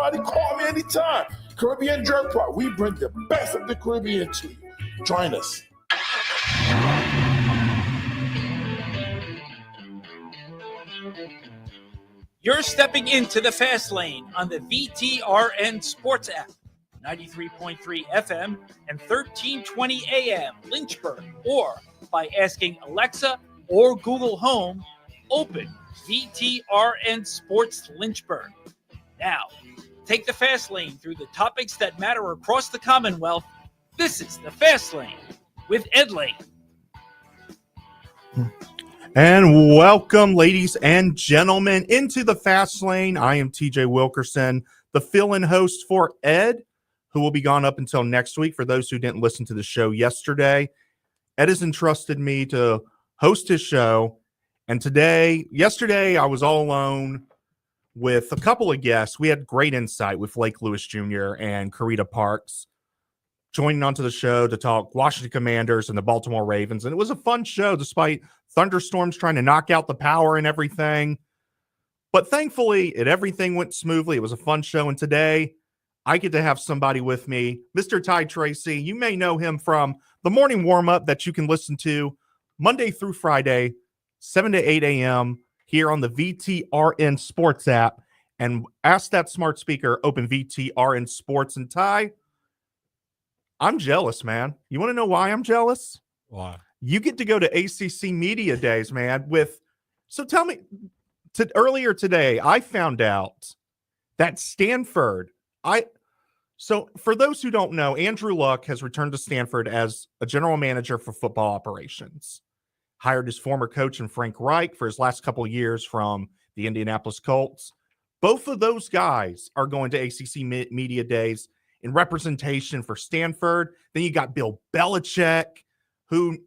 anybody, call me anytime. Caribbean Jerk Part. We bring the best of the Caribbean to you. Join us. You're stepping into the fast lane on the VTRN Sports app, 93.3 FM and 1320 AM Lynchburg, or by asking Alexa or Google Home, open VTRN Sports Lynchburg. Now, take the fast lane through the topics that matter across the Commonwealth. This is the Fast Lane with Ed Lane. And welcome, ladies and gentlemen, into the Fast Lane. I am TJ Wilkerson, the fill-in host for Ed, who will be gone up until next week. For those who didn't listen to the show yesterday, Ed has entrusted me to host his show. And yesterday, I was all alone with a couple of guests. We had great insight with Blake Lewis Jr. and Karita Parks joining onto the show to talk Washington Commanders and the Baltimore Ravens. And it was a fun show despite thunderstorms trying to knock out the power and everything. But thankfully, everything went smoothly. It was a fun show. And today, I get to have somebody with me, Mr. Ty Tracy. You may know him from the morning warm-up that you can listen to Monday through Friday, 7 to 8 a.m. here on the VTRN Sports app. And ask that smart speaker, open VTRN Sports. And Ty, I'm jealous, man. You want to know why I'm jealous? Why? You get to go to ACC Media Days, man. So tell me, earlier today, I found out that Stanford, so for those who don't know, Andrew Luck has returned to Stanford as a general manager for football operations. Hired his former coach in Frank Reich for his last couple of years from the Indianapolis Colts. Both of those guys are going to ACC Media Days in representation for Stanford. Then you got Bill Belichick, who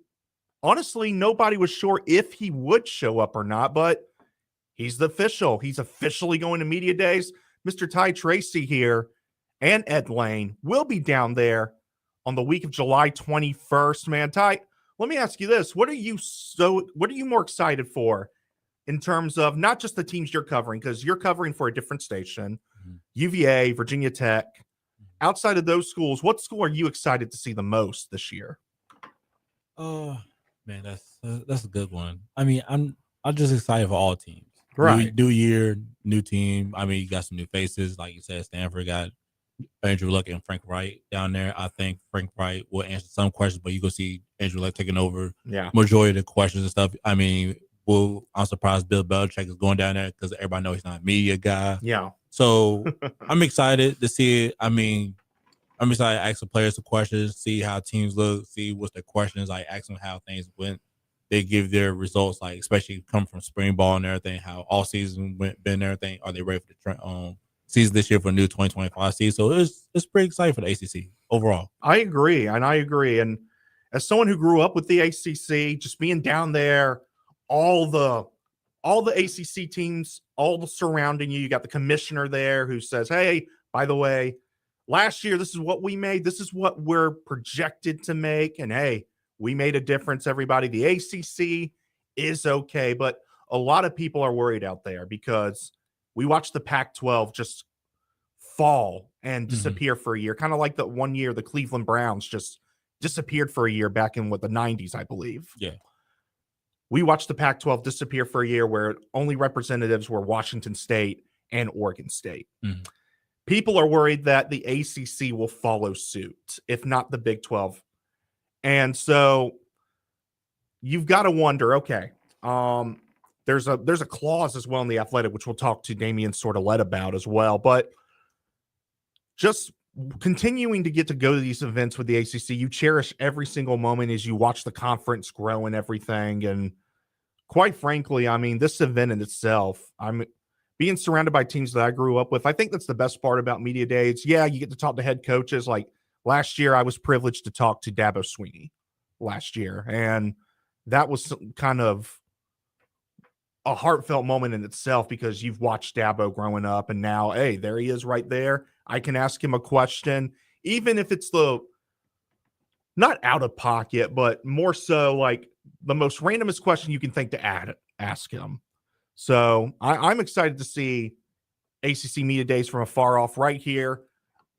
honestly nobody was sure if he would show up or not, but he's officially going to Media Days. Mr. Ty Tracy here and Ed Lane will be down there on the week of July 21st, man. Ty, let me ask you this. What are you more excited for in terms of not just the teams you're covering, because you're covering for a different station, UVA, Virginia Tech. Outside of those schools, what school are you excited to see the most this year? Oh, man, that's a good one. I mean, I'm just excited for all teams. Right. New year, new team. I mean, you got some new faces. Like you said, Stanford got Andrew Luck and Frank Wright down there. I think Frank Wright will answer some questions, but you go see Andrew Luck taking over majority of the questions and stuff. I mean, I'm surprised Bill Belichick is going down there because everybody knows he's not a media guy. Yeah. So I'm excited to see it. I mean, I'm excited to ask the players some questions, see how teams look, see what's their questions. Like, ask them how things went. They give their results, like especially come from spring ball and everything, how all season been and everything. Are they ready for the season this year for a new 2025 season? So it's pretty exciting for the ACC overall. I agree. And as someone who grew up with the ACC, just being down there, all the ACC teams, all the surrounding you got the commissioner there who says, hey, by the way, last year, this is what we made. This is what we're projected to make. And hey, we made a difference, everybody. The ACC is okay. But a lot of people are worried out there because we watched the Pac-12 just fall and disappear for a year. Kind of like the one year the Cleveland Browns just disappeared for a year back in the 90s, I believe. Yeah. We watched the Pac-12 disappear for a year where only representatives were Washington State and Oregon State. Mm-hmm. People are worried that the ACC will follow suit, if not the Big 12. And so you've got to wonder, okay, there's a clause as well in the Athletic, which we'll talk to Damian Sordelette about as well. But just continuing to get to go to these events with the ACC, you cherish every single moment as you watch the conference grow and everything. And quite frankly, I mean, this event in itself, I'm being surrounded by teams that I grew up with. I think that's the best part about Media Days. Yeah, you get to talk to head coaches. Like last year, I was privileged to talk to Dabo Swinney last year. And that was kind of a heartfelt moment in itself because you've watched Dabo growing up and now, hey, there he is right there. I can ask him a question, even if it's not out of pocket, but more so like the most randomest question you can think to ask him. So I'm excited to see ACC Media Days from afar off right here.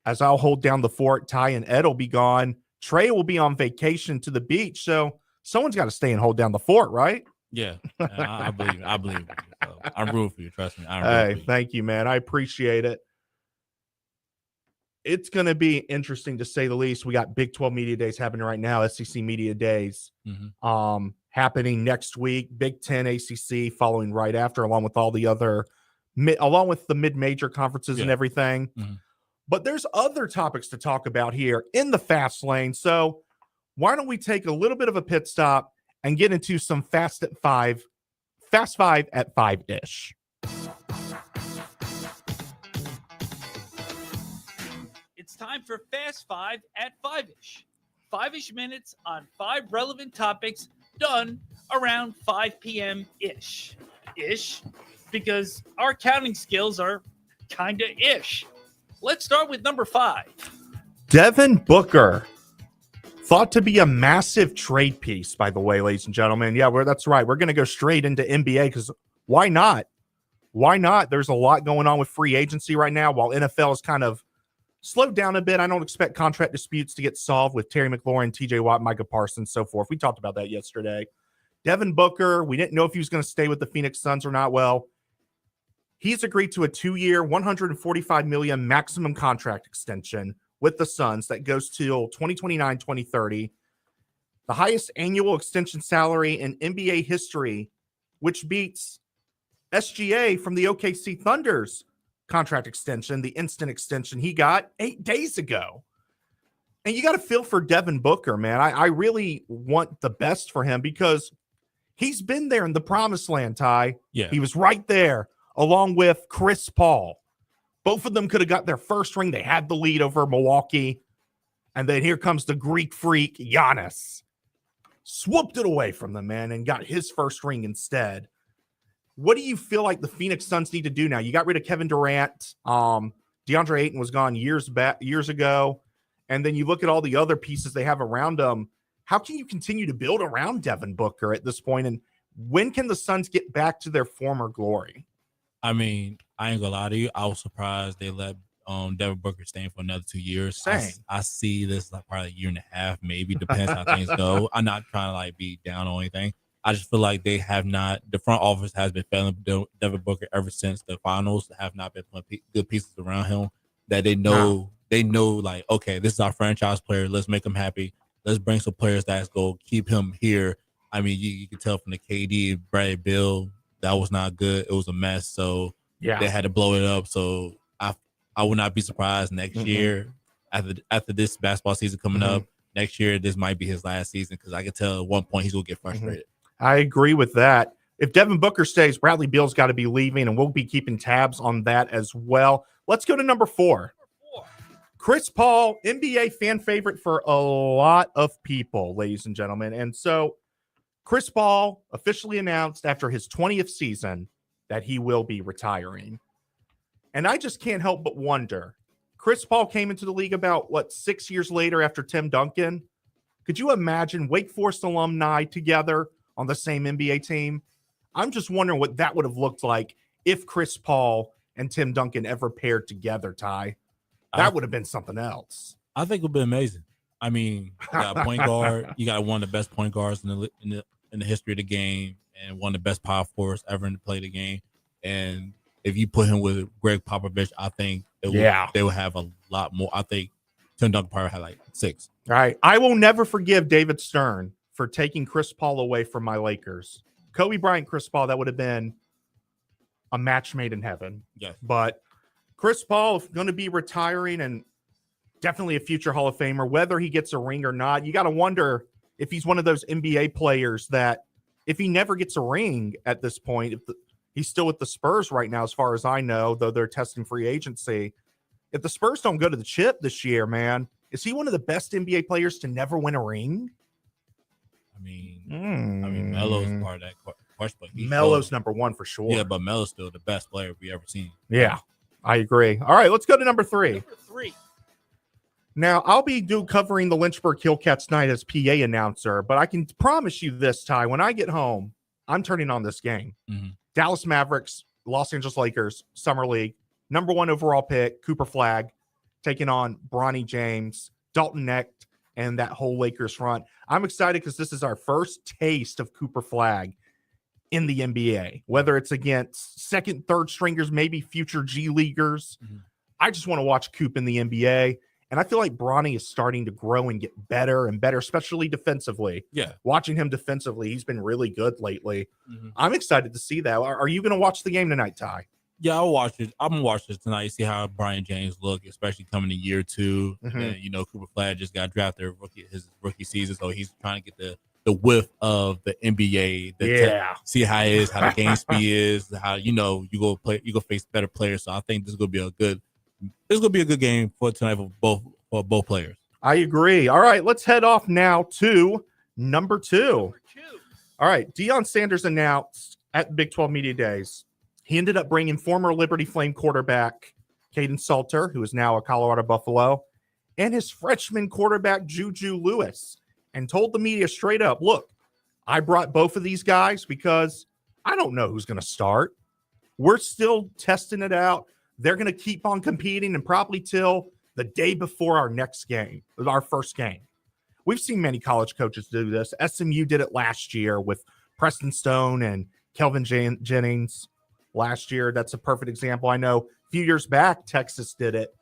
As I'll hold down the fort, Ty and Ed will be gone. Trey will be on vacation to the beach, so someone's got to stay and hold down the fort, right? Yeah, I believe. I believe. In you. So I'm rooting for you. Trust me. Hey, thank you, man. I appreciate it. It's going to be interesting to say the least. We got Big 12 Media Days happening right now, SEC Media Days happening next week, Big 10 ACC following right after, along with all the other, along with the mid-major conferences and everything. But there's other topics to talk about here in the fast lane. So why don't we take a little bit of a pit stop and get into some fast five at 5-ish. It's time for Fast 5 at 5-ish. 5-ish minutes on 5 relevant topics done around 5 p.m.-ish. Ish, because our counting skills are kind of ish. Let's start with number 5. Devin Booker. Thought to be a massive trade piece, by the way, ladies and gentlemen. Yeah, that's right. We're going to go straight into NBA because why not? Why not? There's a lot going on with free agency right now while NFL is kind of slowed down a bit. I don't expect contract disputes to get solved with Terry McLaurin, TJ Watt, Micah Parsons, so forth. We talked about that yesterday. Devin Booker, we didn't know if he was going to stay with the Phoenix Suns or not. Well, he's agreed to a 2-year, $145 million maximum contract extension with the Suns that goes till 2029, 2030. The highest annual extension salary in NBA history, which beats SGA from the OKC Thunder's contract extension, the instant extension he got 8 days ago. And you got to feel for Devin Booker, man. I really want the best for him because he's been there in the promised land, Ty. Yeah. He was right there along with Chris Paul. Both of them could have got their first ring. They had the lead over Milwaukee. And then here comes the Greek freak, Giannis. Swooped it away from them, man, and got his first ring instead. What do you feel like the Phoenix Suns need to do now? You got rid of Kevin Durant. DeAndre Ayton was gone years ago. And then you look at all the other pieces they have around them. How can you continue to build around Devin Booker at this point? And when can the Suns get back to their former glory? I mean, I ain't gonna lie to you. I was surprised they let Devin Booker stay for another 2 years. Same. I see this like probably a year and a half, maybe. Depends how things go. I'm not trying to like be down on anything. I just feel like they have not. The front office has been failing Devin Booker ever since the finals. Have not been putting good pieces around him that they know. They know like, okay, this is our franchise player. Let's make him happy. Let's bring some players that's going to keep him here. I mean, you can tell from the KD, Bradley Beal, that was not good. It was a mess. So yeah, they had to blow it up. So I would not be surprised next year after this basketball season coming up. Next year, this might be his last season because I can tell at one point he's going to get frustrated. I agree with that. If Devin Booker stays, Bradley Beal's got to be leaving, and we'll be keeping tabs on that as well. Let's go to number 4. Chris Paul, NBA fan favorite for a lot of people, ladies and gentlemen. And so Chris Paul officially announced after his 20th season that he will be retiring. And I just can't help but wonder, Chris Paul came into the league about, 6 years later after Tim Duncan? Could you imagine Wake Forest alumni together on the same NBA team? I'm just wondering what that would have looked like if Chris Paul and Tim Duncan ever paired together, Ty. That would have been something else. I think it would be amazing. I mean, you got a point guard. You got one of the best point guards in the history of the game, and one of the best power forwards ever to play the game. And if you put him with Greg Popovich, I think they will have a lot more. I think Tim Duncan probably had like 6. All right. I will never forgive David Stern for taking Chris Paul away from my Lakers. Kobe Bryant, Chris Paul, that would have been a match made in heaven. Yes. But Chris Paul is going to be retiring and definitely a future Hall of Famer, whether he gets a ring or not. You got to wonder if he's one of those NBA players that if he never gets a ring at this point, he's still with the Spurs right now, as far as I know, though they're testing free agency. If the Spurs don't go to the chip this year, man, is he one of the best NBA players to never win a ring? I mean, Melo's part of that question. But Melo's number 1 for sure. Yeah, but Melo's still the best player we ever seen. Yeah, I agree. All right, let's go to number 3. Number 3. Now, I'll be covering the Lynchburg Hillcats night as PA announcer, but I can promise you this, Ty, when I get home, I'm turning on this game. Dallas Mavericks, Los Angeles Lakers, Summer League, number 1 overall pick, Cooper Flagg, taking on Bronny James, Dalton Knecht, and that whole Lakers front. I'm excited because this is our first taste of Cooper Flagg in the NBA, whether it's against second, third stringers, maybe future G Leaguers. I just want to watch Coop in the NBA. And I feel like Bronny is starting to grow and get better and better, especially defensively. Yeah. Watching him defensively, he's been really good lately. I'm excited to see that. Are you going to watch the game tonight, Ty? Yeah, I'll watch it. I'm gonna watch this tonight. See how Brian James look, especially coming in year 2. And, you know, Cooper Flagg just got drafted his rookie season, so he's trying to get the whiff of the NBA. See how it is, how the game speed is, how you go face better players. So I think this is gonna be a good game for tonight for both players. I agree. All right, let's head off now to number 2. All right, Deion Sanders announced at Big 12 Media Days. He ended up bringing former Liberty Flame quarterback Caden Salter, who is now a Colorado Buffalo, and his freshman quarterback Juju Lewis, and told the media straight up, look, I brought both of these guys because I don't know who's going to start. We're still testing it out. They're going to keep on competing and probably till the day before our next game, our first game. We've seen many college coaches do this. SMU did it last year with Preston Stone and Kelvin Jennings. Last year, that's a perfect example. I know a few years back, Texas did it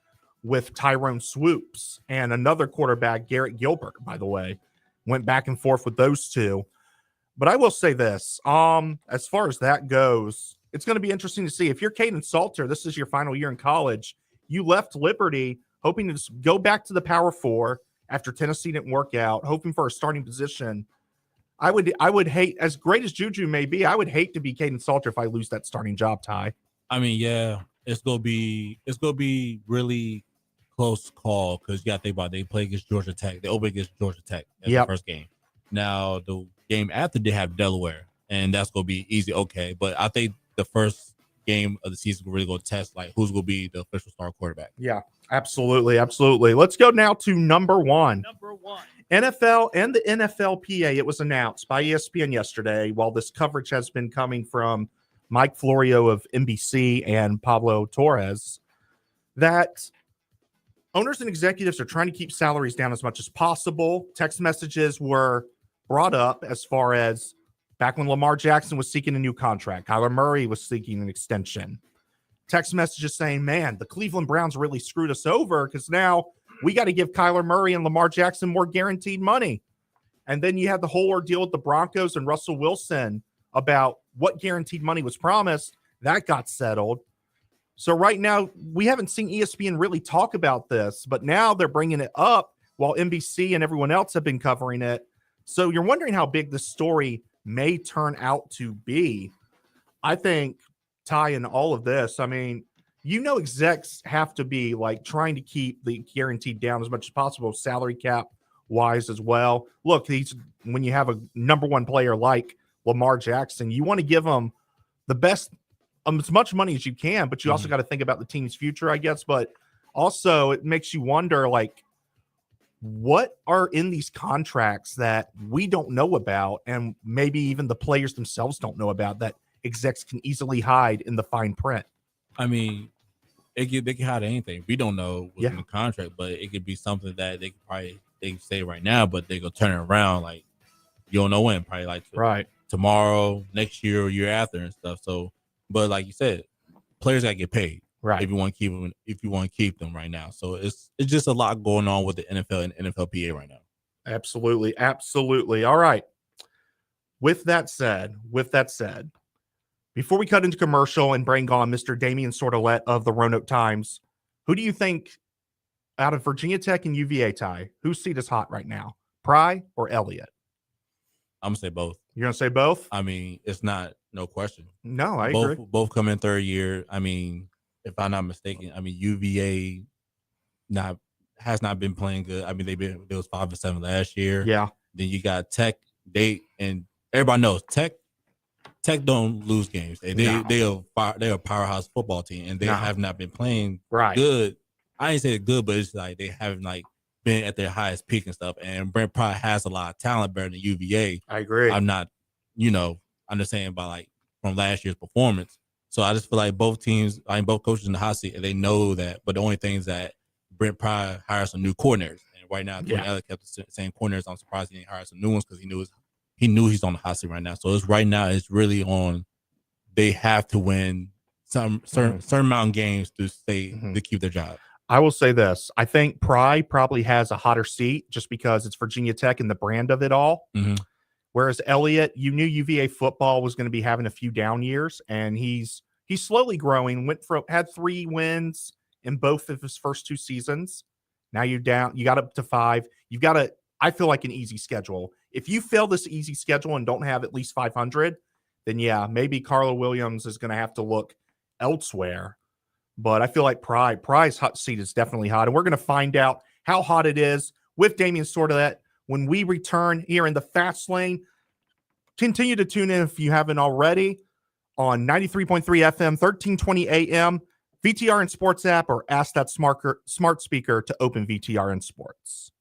with Tyrone Swoops and another quarterback, Garrett Gilbert, by the way. Went back and forth with those two. But I will say this, as far as that goes, it's going to be interesting to see. If you're Caden Salter, this is your final year in college. You left Liberty hoping to just go back to the Power 4 after Tennessee didn't work out, hoping for a starting position. I would hate, as great as Juju may be, I would hate to be Caden Salter if I lose that starting job, Ty. I mean, yeah, it's gonna be really close call because you got to think about it, they play against Georgia Tech. They open against Georgia Tech in the first game. Now the game after they have Delaware, and that's gonna be easy. Okay, but I think the first game of the season we're really gonna test like who's gonna be the official star quarterback. Yeah, absolutely. Let's go now to number 1. NFL and the NFLPA, it was announced by ESPN yesterday, while this coverage has been coming from Mike Florio of NBC and Pablo Torres, that owners and executives are trying to keep salaries down as much as possible. Text messages were brought up as far as back when Lamar Jackson was seeking a new contract. Kyler Murray was seeking an extension. Text messages saying, man, the Cleveland Browns really screwed us over because now we got to give Kyler Murray and Lamar Jackson more guaranteed money. And then you had the whole ordeal with the Broncos and Russell Wilson about what guaranteed money was promised. That got settled. So right now, we haven't seen ESPN really talk about this, but now they're bringing it up while NBC and everyone else have been covering it. So you're wondering how big this story may turn out to be. I think, Ty, in all of this, I mean, execs have to be like trying to keep the guaranteed down as much as possible, salary cap wise as well. Look, when you have a number 1 player like Lamar Jackson, you want to give him the best, as much money as you can, but you also got to think about the team's future, I guess. But also it makes you wonder, like, what are in these contracts that we don't know about, and maybe even the players themselves don't know about, that execs can easily hide in the fine print? I mean, they can hide anything. We don't know what's in the contract, but it could be something that they can say right now, but they go turn it around like you don't know when, probably like tomorrow, next year, or year after and stuff. So, but like you said, players gotta get paid, right? If you want to keep them right now. So it's just a lot going on with the NFL and NFLPA right now. Absolutely. All right. With that said, before we cut into commercial and bring on Mr. Damian Sordelette of the Roanoke Times, who do you think out of Virginia Tech and UVA, Ty, whose seat is hot right now, Pry or Elliott? I'm going to say both. You're going to say both? I mean, it's not no question. No, I agree. Both come in third year. I mean, if I'm not mistaken, I mean, UVA has not been playing good. I mean, they was 5-7 last year. Yeah. Then you got Tech, and everybody knows Tech don't lose games. They are a powerhouse football team, and they have not been playing good. I ain't say good, but it's like they haven't like been at their highest peak and stuff. And Brent Pry has a lot of talent better than UVA. I agree. I'm not, I'm just saying by like from last year's performance. So I just feel like both coaches in the hot seat, and they know that. But the only thing is that Brent Pry hired some new coordinators, and right now Tony Elliott kept the same coordinators. I'm surprised he didn't hire some new ones because he knew he's on the hot seat right now. So it's really on. They have to win some certain amount of games to stay to keep their job. I will say this. I think Pry probably has a hotter seat just because it's Virginia Tech and the brand of it all. Mm-hmm. Whereas Elliott, you knew UVA football was going to be having a few down years, and he's slowly growing. Had 3 wins in both of his first 2 seasons. Now you got up to 5. You've got I feel like an easy schedule. If you fail this easy schedule and don't have at least 500, then yeah, maybe Carla Williams is going to have to look elsewhere. But I feel like Pry's hot seat is definitely hot, and we're going to find out how hot it is with Damian Sordet when we return here in the Fast Lane. Continue to tune in if you haven't already on 93.3 FM, 1320 AM, VTRN Sports app, or ask that smart speaker to open VTRN Sports.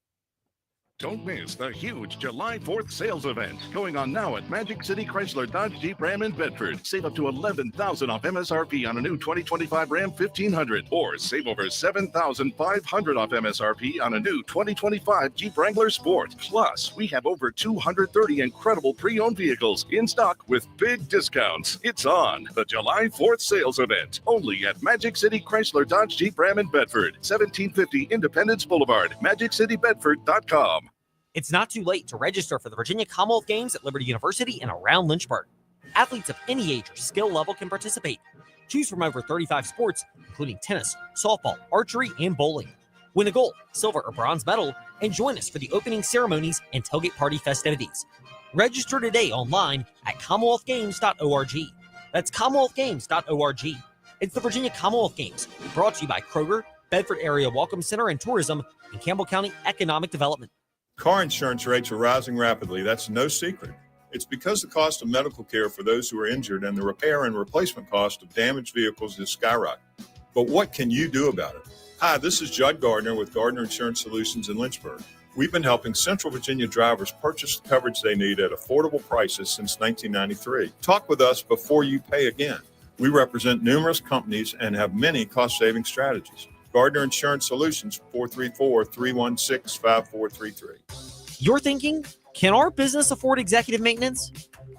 Don't miss the huge July 4th sales event going on now at Magic City Chrysler Dodge Jeep Ram in Bedford. Save up to $11,000 off MSRP on a new 2025 Ram 1500, or save over $7,500 off MSRP on a new 2025 Jeep Wrangler Sport. Plus, we have over 230 incredible pre-owned vehicles in stock with big discounts. It's on the July 4th sales event only at Magic City Chrysler Dodge Jeep Ram in Bedford, 1750 Independence Boulevard, MagicCityBedford.com. It's not too late to register for the Virginia Commonwealth Games at Liberty University and around Lynchburg. Athletes of any age or skill level can participate. Choose from over 35 sports, including tennis, softball, archery, and bowling. Win a gold, silver, or bronze medal, and join us for the opening ceremonies and tailgate party festivities. Register today online at CommonwealthGames.org. That's CommonwealthGames.org. It's the Virginia Commonwealth Games, brought to you by Kroger, Bedford Area Welcome Center and Tourism, and Campbell County Economic Development. Car insurance rates are rising rapidly. That's no secret. It's because the cost of medical care for those who are injured and the repair and replacement cost of damaged vehicles is skyrocketing. But what can you do about it? Hi, this is Judd Gardner with Gardner Insurance Solutions in Lynchburg. We've been helping Central Virginia drivers purchase the coverage they need at affordable prices since 1993. Talk with us before you pay again. We represent numerous companies and have many cost-saving strategies. Gardner Insurance Solutions, 434-316-5433. You're thinking, can our business afford executive maintenance?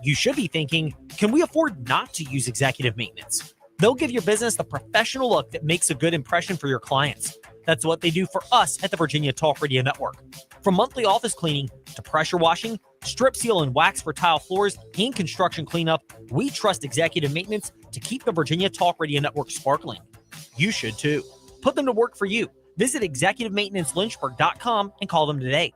You should be thinking, can we afford not to use executive maintenance? They'll give your business the professional look that makes a good impression for your clients. That's what they do for us at the Virginia Talk Radio Network. From monthly office cleaning to pressure washing, strip seal and wax for tile floors, and construction cleanup, we trust executive maintenance to keep the Virginia Talk Radio Network sparkling. You should too. Put them to work for you. Visit executivemaintenancelynchburg.com and call them today.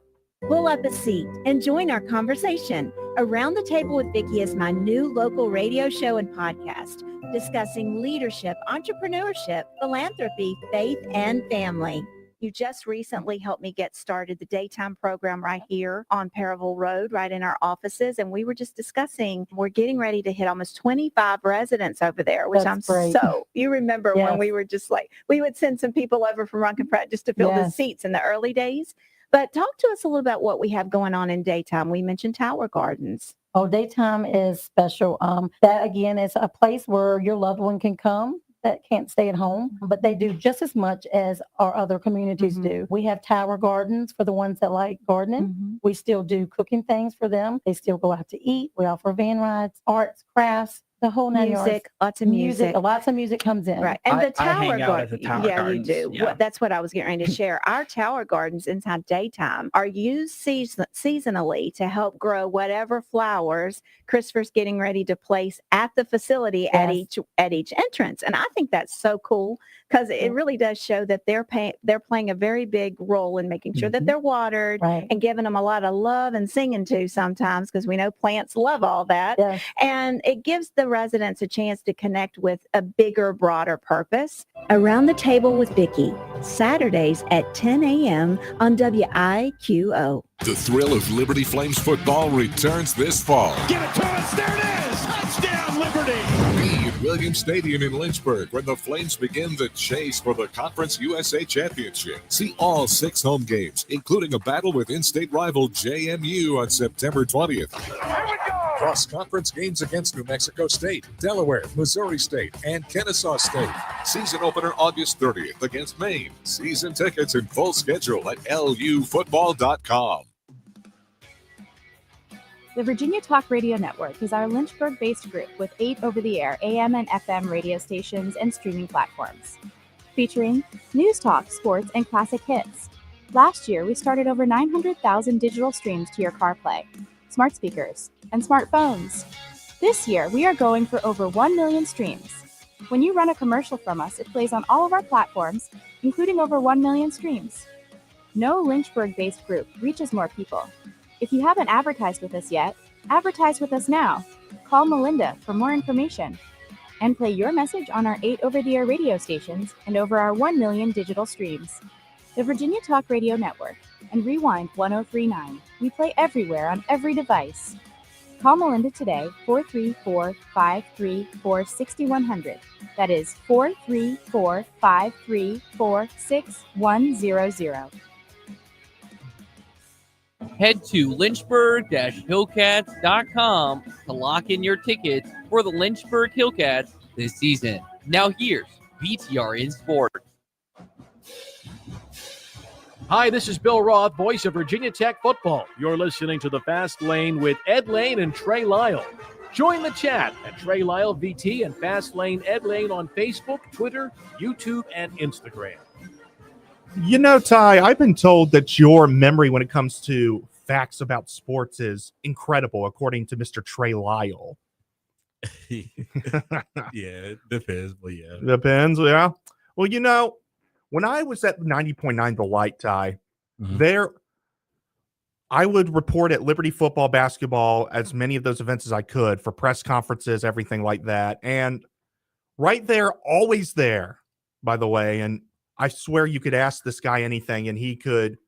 Pull up a seat and join our conversation. Around the Table with Vicki is my new local radio show and podcast discussing leadership, entrepreneurship, philanthropy, faith, and family. You just recently helped me get started the daytime program right here on Perryville Road, right in our offices. And we were just discussing, we're getting ready to hit almost 25 residents over there, which That's great. You remember Yes. when we were just like, we would send some people over from Runkin Pratt just to fill the Yes. seats in the early days. But talk to us a little about what we have going on in daytime. We mentioned Tower Gardens. Oh, daytime is special. That again is a place where your loved one can come that can't stay at home, but they do just as much as our other communities do. We have Tower Gardens for the ones that like gardening. We still do cooking things for them. They still go out to eat. We offer van rides, arts, crafts, the whole 9 yards. Music, lots of music. Lots of music comes in. Right. And the I Tower hang out at the Gardens. Tower Yeah, Gardens. you do. Yeah. That's what I was getting ready to share. Our Tower Gardens inside daytime are used seasonally to help grow whatever flowers Christopher's getting ready to place at the facility at each entrance. And I think that's so cool because it really does show that they're playing a very big role in making sure that they're watered and giving them a lot of love and singing to sometimes, because we know plants love all that. Yes. And it gives the residents a chance to connect with a bigger, broader purpose. Around the Table with Vicki, Saturdays at 10 a.m. on WIQO. The thrill of Liberty Flames football returns this fall. Get it to us. There it is. Touchdown, Liberty. Be at Williams Stadium in Lynchburg when the Flames begin the chase for the Conference USA Championship. See all 6 home games, including a battle with in-state rival JMU on September 20th. Here we go. Cross-conference games against New Mexico State, Delaware, Missouri State, and Kennesaw State. Season opener August 30th against Maine. Season tickets and full schedule at lufootball.com. The Virginia Talk Radio Network is our Lynchburg-based group with 8 over-the-air AM and FM radio stations and streaming platforms, featuring news talk, sports, and classic hits. Last year, we started over 900,000 digital streams to your CarPlay, smart speakers, and smartphones. This year, we are going for over 1 million streams. When you run a commercial from us, it plays on all of our platforms, including over 1 million streams. No Lynchburg-based group reaches more people. If you haven't advertised with us yet, advertise with us now. Call Melinda for more information and play your message on our 8 over-the-air radio stations and over our 1 million digital streams. The Virginia Talk Radio Network and Rewind 1039. We play everywhere on every device. Call Melinda today, 434-534-6100. That is 434-534-6100. Head to lynchburg-hillcats.com to lock in your tickets for the Lynchburg Hillcats this season. Now here's VTR in Sport. Hi, this is Bill Roth, voice of Virginia Tech football. You're listening to The Fast Lane with Ed Lane and Trey Lyle. Join the chat at Trey Lyle VT and Fast Lane Ed Lane on Facebook, Twitter, YouTube, and Instagram. You know, Ty, I've been told that your memory when it comes to facts about sports is incredible, according to Mr. Trey Lyle. Yeah, it depends, but yeah. Depends, yeah. Well, you know, when I was at 90.9 The Light, Ty, there, I would report at Liberty football, basketball, as many of those events as I could for press conferences, everything like that. And right there, always there, by the way, and I swear you could ask this guy anything and he could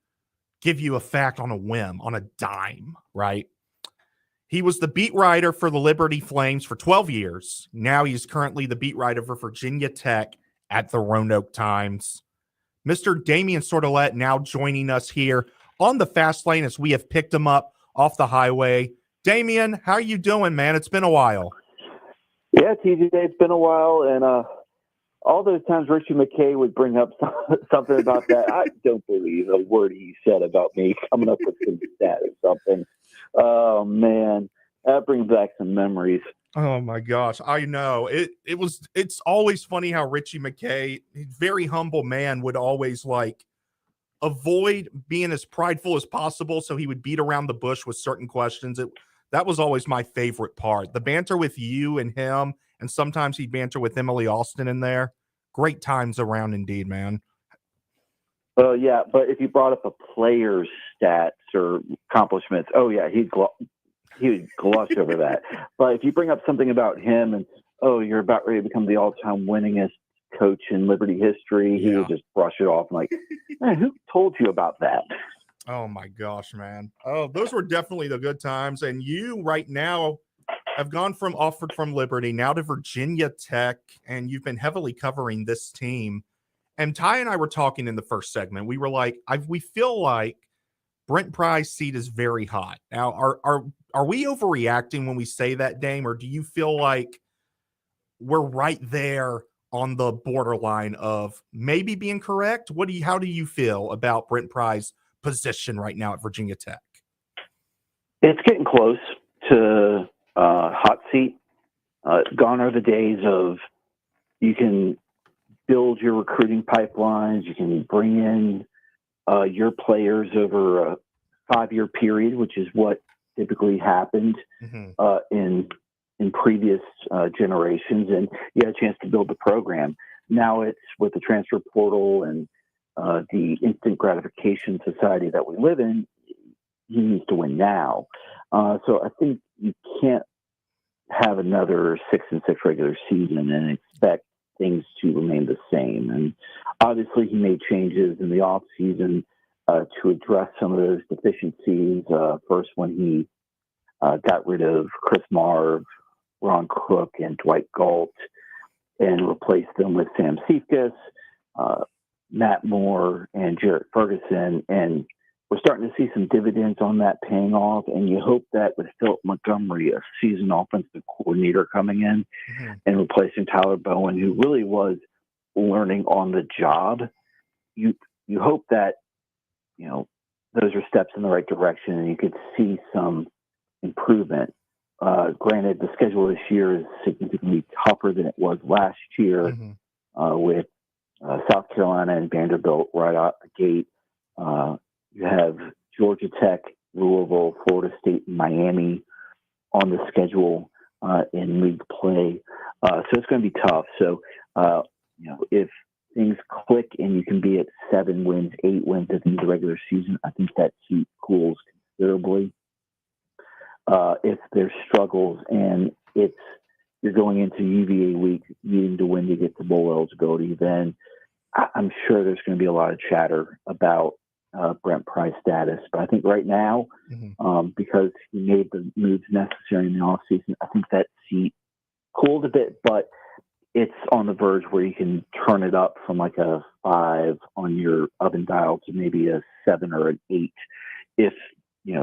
give you a fact on a whim, on a dime, right? He was the beat writer for the Liberty Flames for 12 years. Now he's currently the beat writer for Virginia Tech at the Roanoke Times. Mr. Damian Sordelette now joining us here on the Fast Lane as we have picked him up off the highway. Damian, how are you doing, man? It's been a while. Yeah, TJ, it's been a while, and all those times Richie McKay would bring up something about that, I don't believe a word he said about me coming up with some stat or something. Oh, man, that brings back some memories. Oh, my gosh. I know. It's always funny how Richie McKay, very humble man, would always avoid being as prideful as possible, so he would beat around the bush with certain questions. That was always my favorite part. The banter with you and him, and sometimes he'd banter with Emily Austin in there. Great times around indeed, man. Well, yeah, but if you brought up a player's stats or accomplishments, oh, yeah, he would gloss over that. But if you bring up something about him and, oh, you're about ready to become the all-time winningest coach in Liberty history, he would just brush it off like, man, who told you about that? Oh, my gosh, man. Oh, those were definitely the good times. And you right now have gone offered from Liberty now to Virginia Tech, and you've been heavily covering this team. And Ty and I were talking in the first segment. We were like, we feel like Brent Pry's seat is very hot. Now, are we overreacting when we say that, Dame, or do you feel like we're right there on the borderline of maybe being correct? How do you feel about Brent Pry's position right now at Virginia Tech? It's getting close to hot seat. Gone are the days of you can build your recruiting pipelines, you can bring in your players over a 5-year period, which is what typically happened in previous generations, and you had a chance to build the program. Now it's with the transfer portal and the instant gratification society that we live in, he needs to win now. So I think you can't have another 6-6 regular season and expect things to remain the same. And obviously he made changes in the off season to address some of those deficiencies. First, when he got rid of Chris Marv, Ron Crook, and Dwight Galt and replaced them with Sam Cephas, Matt Moore, and Jarrett Ferguson. And we're starting to see some dividends on that paying off, and you hope that with Philip Montgomery, a seasoned offensive coordinator coming in and replacing Tyler Bowen, who really was learning on the job, you hope that, those are steps in the right direction and you could see some improvement. Granted, the schedule this year is significantly tougher than it was last year with South Carolina and Vanderbilt right out the gate. You have Georgia Tech, Louisville, Florida State, and Miami on the schedule in league play. So it's going to be tough. So, if things click and you can be at 7 wins, 8 wins at the end of the regular season, I think that heat cools considerably. If there's struggles and you're going into UVA week needing to win to get to bowl eligibility, then I'm sure there's going to be a lot of chatter about Brent Pryce status. But I think right now, because he made the moves necessary in the offseason, I think that seat cooled a bit, but it's on the verge where you can turn it up from like a 5 on your oven dial to maybe a 7 or an 8 if,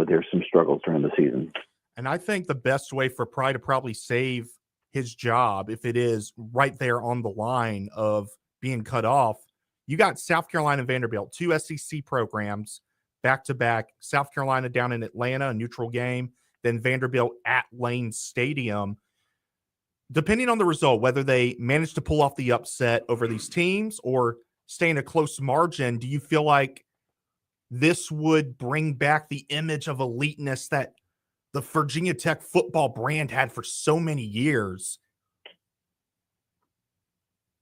there's some struggles during the season. And I think the best way for Pry to probably save his job, if it is right there on the line of being cut off, you got South Carolina and Vanderbilt, 2 SEC programs back-to-back. South Carolina down in Atlanta, a neutral game, then Vanderbilt at Lane Stadium. Depending on the result, whether they manage to pull off the upset over these teams or stay in a close margin, do you feel like this would bring back the image of eliteness that the Virginia Tech football brand had for so many years?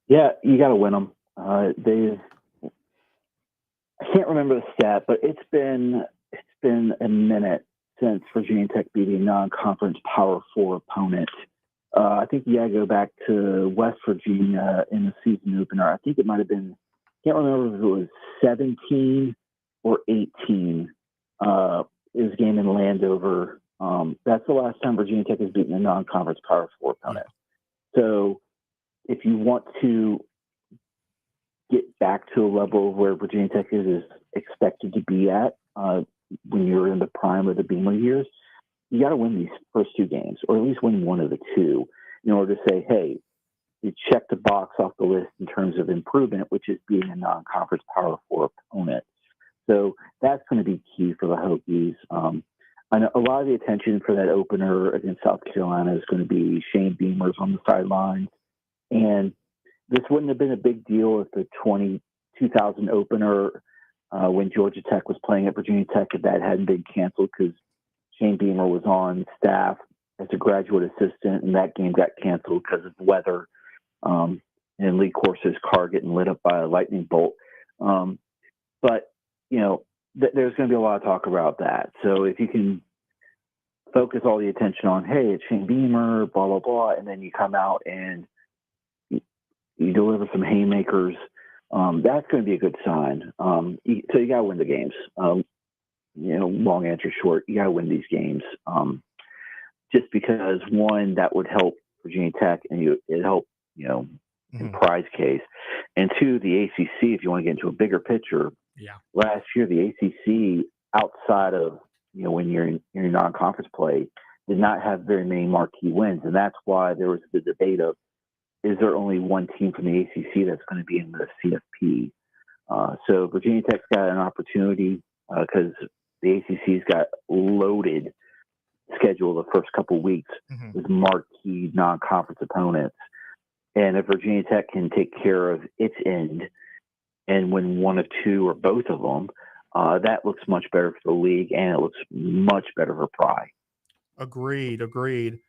Yeah, you got to win them. I can't remember the stat, but it's been a minute since Virginia Tech beat a non-conference Power 4 opponent. I think you got to go back to West Virginia in the season opener. I think it might have been, can't remember if it was 17 or 18. It was a game in Landover. That's the last time Virginia Tech has beaten a non-conference Power 4 opponent. So if you want to get back to a level where Virginia Tech is expected to be at when you're in the prime of the Beamer years, you got to win these first 2 games, or at least win one of the 2, in order to say, hey, you check the box off the list in terms of improvement, which is being a non-conference Power 4 opponent. So that's going to be key for the Hokies. I know a lot of the attention for that opener against South Carolina is going to be Shane Beamer's on the sidelines. And this wouldn't have been a big deal if the 2000 opener when Georgia Tech was playing at Virginia Tech, if that hadn't been canceled, because Shane Beamer was on staff as a graduate assistant, and that game got canceled because of weather and Lee Corso's car getting lit up by a lightning bolt. But, there's going to be a lot of talk about that. So if you can focus all the attention on, hey, it's Shane Beamer, blah, blah, blah, and then you come out and you deliver some haymakers, that's going to be a good sign. So you got to win the games. Long answer short, you got to win these games. Just because, one, that would help Virginia Tech, and it helped, in Pry's case. And 2, the ACC, if you want to get into a bigger picture, last year the ACC, outside of, when you're in your non-conference play, did not have very many marquee wins. And that's why there was the debate of, is there only one team from the ACC that's going to be in the CFP? So Virginia Tech's got an opportunity because the ACC's got loaded schedule the first couple weeks with marquee non-conference opponents. And if Virginia Tech can take care of its end and win one or 2 or both of them, that looks much better for the league, and it looks much better for Pry. Agreed.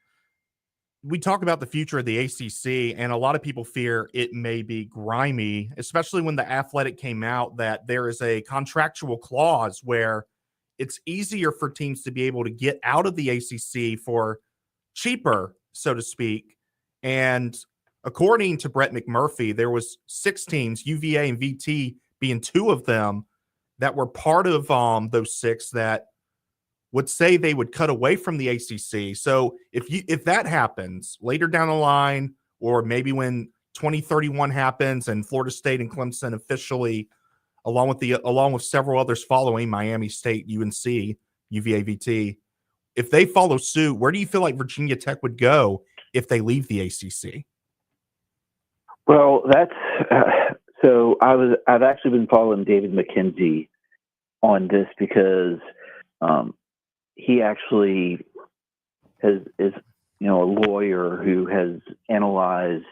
We talk about the future of the ACC, and a lot of people fear it may be grimy, especially when the Athletic came out that there is a contractual clause where it's easier for teams to be able to get out of the ACC for cheaper, so to speak. And according to Brett McMurphy, there was 6 teams, UVA and VT being 2 of them, that were part of those 6 that would say they would cut away from the ACC. So if that happens later down the line, or maybe when 2031 happens and Florida State and Clemson officially along with several others following, Miami State, UNC, UVA-VT. If they follow suit, where do you feel like Virginia Tech would go if they leave the ACC? Well, that's so I've actually been following David McKenzie on this because he actually is a lawyer who has analyzed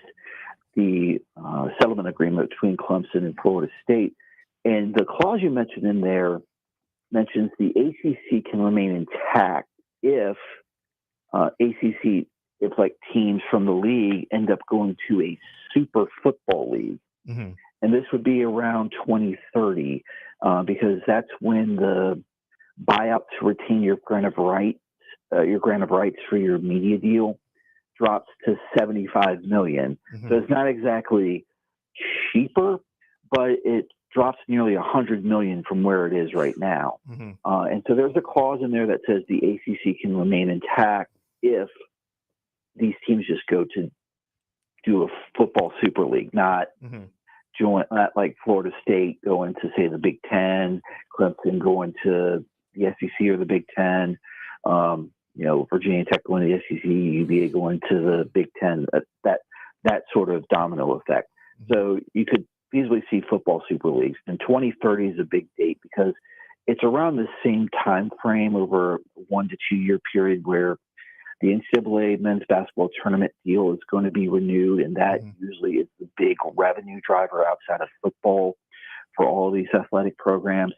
the settlement agreement between Clemson and Florida State, and the clause you mentioned in there mentions the ACC can remain intact if if like teams from the league end up going to a super football league. Mm-hmm. And this would be around 2030 because that's when the buyout to retain your grant of rights for your media deal drops to $75 million. Mm-hmm. So it's not exactly cheaper, but it drops nearly $100 million from where it is right now. Mm-hmm. And so there's a clause in there that says the ACC can remain intact if these teams just go to do a football super league, not like Florida State going to, say, the Big Ten, Clemson going to the SEC or the Big Ten, Virginia Tech going to the SEC, UVA going to the Big Ten, that sort of domino effect. So you could easily see football super leagues. And 2030 is a big date because it's around the same time frame over a 1 to 2 year period where the NCAA men's basketball tournament deal is going to be renewed, and that usually is the big revenue driver outside of football for all of these athletic programs.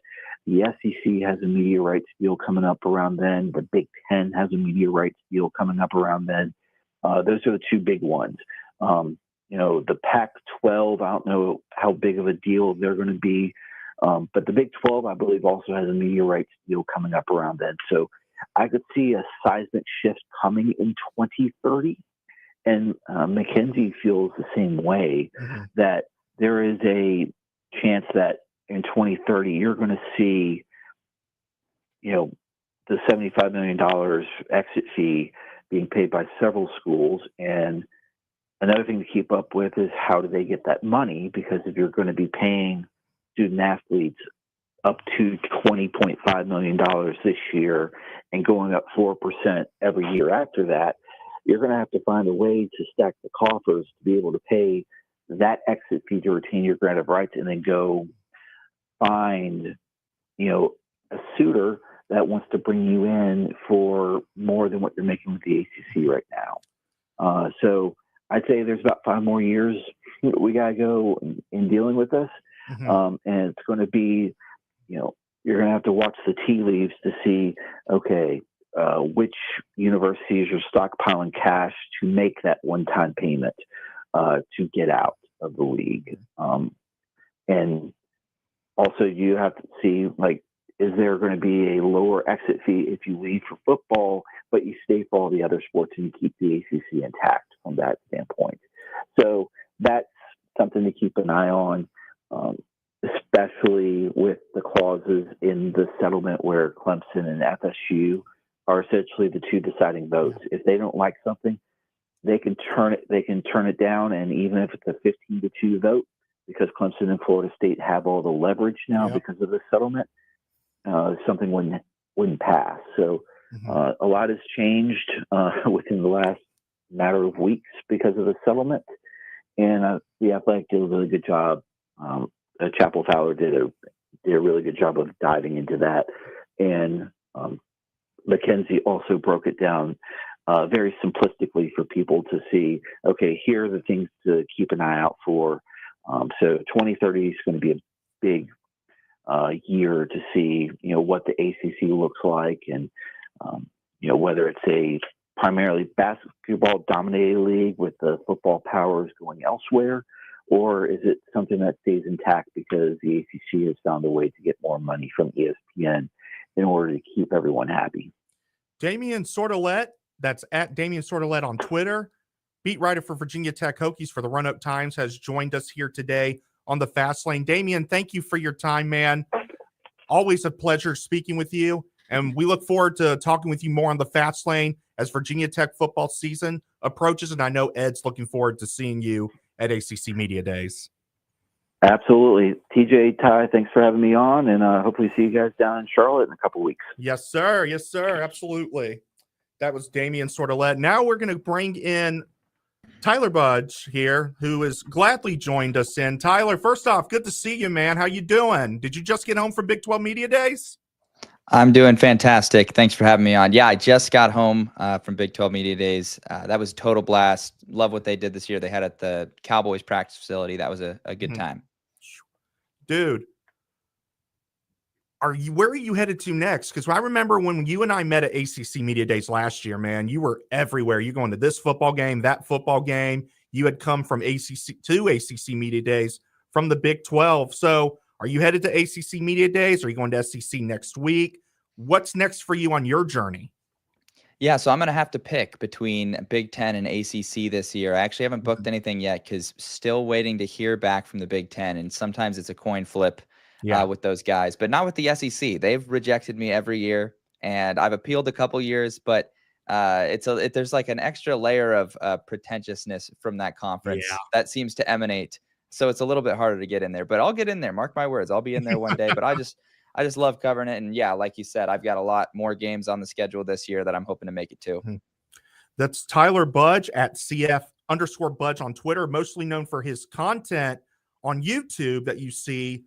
The SEC has a media rights deal coming up around then. The Big Ten has a media rights deal coming up around then. Those are the two big ones. The Pac-12, I don't know how big of a deal they're going to be, but the Big 12, I believe, also has a media rights deal coming up around then. So I could see a seismic shift coming in 2030. And McKenzie feels the same way, that there is a chance that in 2030, you're going to see, the $75 million exit fee being paid by several schools. And another thing to keep up with is how do they get that money? Because if you're going to be paying student athletes up to $20.5 million this year and going up 4% every year after that, you're going to have to find a way to stack the coffers to be able to pay that exit fee to retain your grant of rights and then go find, a suitor that wants to bring you in for more than what you're making with the ACC right now. So I'd say there's about 5 more years we got to go in dealing with this. And it's going to be, you're going to have to watch the tea leaves to see, okay, which universities are stockpiling cash to make that one-time payment to get out of the league. And also you have to see, is there going to be a lower exit fee if you leave for football, but you stay for all the other sports and you keep the ACC intact from that standpoint? So that's something to keep an eye on, especially with the clauses in the settlement where Clemson and FSU are essentially the two deciding votes. If they don't like something, they can turn it down, and even if it's a 15-2 vote, because Clemson and Florida State have all the leverage now because of the settlement, something wouldn't pass. So a lot has changed within the last matter of weeks because of the settlement, and the Athletic did a really good job. Chapel Fowler did a really good job of diving into that, and McKenzie also broke it down very simplistically for people to see, okay, here are the things to keep an eye out for. So 2030 is going to be a big year to see, what the ACC looks like, and whether it's a primarily basketball dominated league with the football powers going elsewhere, or is it something that stays intact because the ACC has found a way to get more money from ESPN in order to keep everyone happy? Damian Sordelet, that's at Damian Sordelet on Twitter, beat writer for Virginia Tech Hokies for the Roanoke Times, has joined us here today on the Fast Lane. Damian, thank you for your time, man. Always a pleasure speaking with you, and we look forward to talking with you more on the Fast Lane as Virginia Tech football season approaches, and I know Ed's looking forward to seeing you at ACC Media Days. Absolutely. TJ, Ty, thanks for having me on, and hopefully see you guys down in Charlotte in a couple weeks. Yes, sir. Yes, sir. Absolutely. That was Damian Sordelet. Now we're going to bring in Tyler Budge here, who has gladly joined us in. Tyler, first off, good to see you, man. How you doing? Did you just get home from Big 12 Media Days? I'm doing fantastic. Thanks for having me on. Yeah, I just got home from Big 12 Media Days. That was a total blast. Love what they did this year. They had at the Cowboys practice facility. That was a good time. Dude, where are you headed to next? Because I remember when you and I met at ACC Media Days last year, man, you were everywhere. You going to this football game, that football game. You had come from ACC Media Days from the Big 12. So are you headed to ACC Media Days? Are you going to SEC next week? What's next for you on your journey? Yeah, so I'm going to have to pick between Big 10 and ACC this year. I actually haven't booked anything yet because still waiting to hear back from the Big 10. And sometimes it's a coin flip with those guys, but not with the SEC. They've rejected me every year, and I've appealed a couple years, but there's like an extra layer of pretentiousness from that conference that seems to emanate. So it's a little bit harder to get in there, but I'll get in there. Mark my words. I'll be in there one day, but I just love covering it. And yeah, like you said, I've got a lot more games on the schedule this year that I'm hoping to make it to. That's Tyler Budge at CF_Budge on Twitter, mostly known for his content on YouTube that you see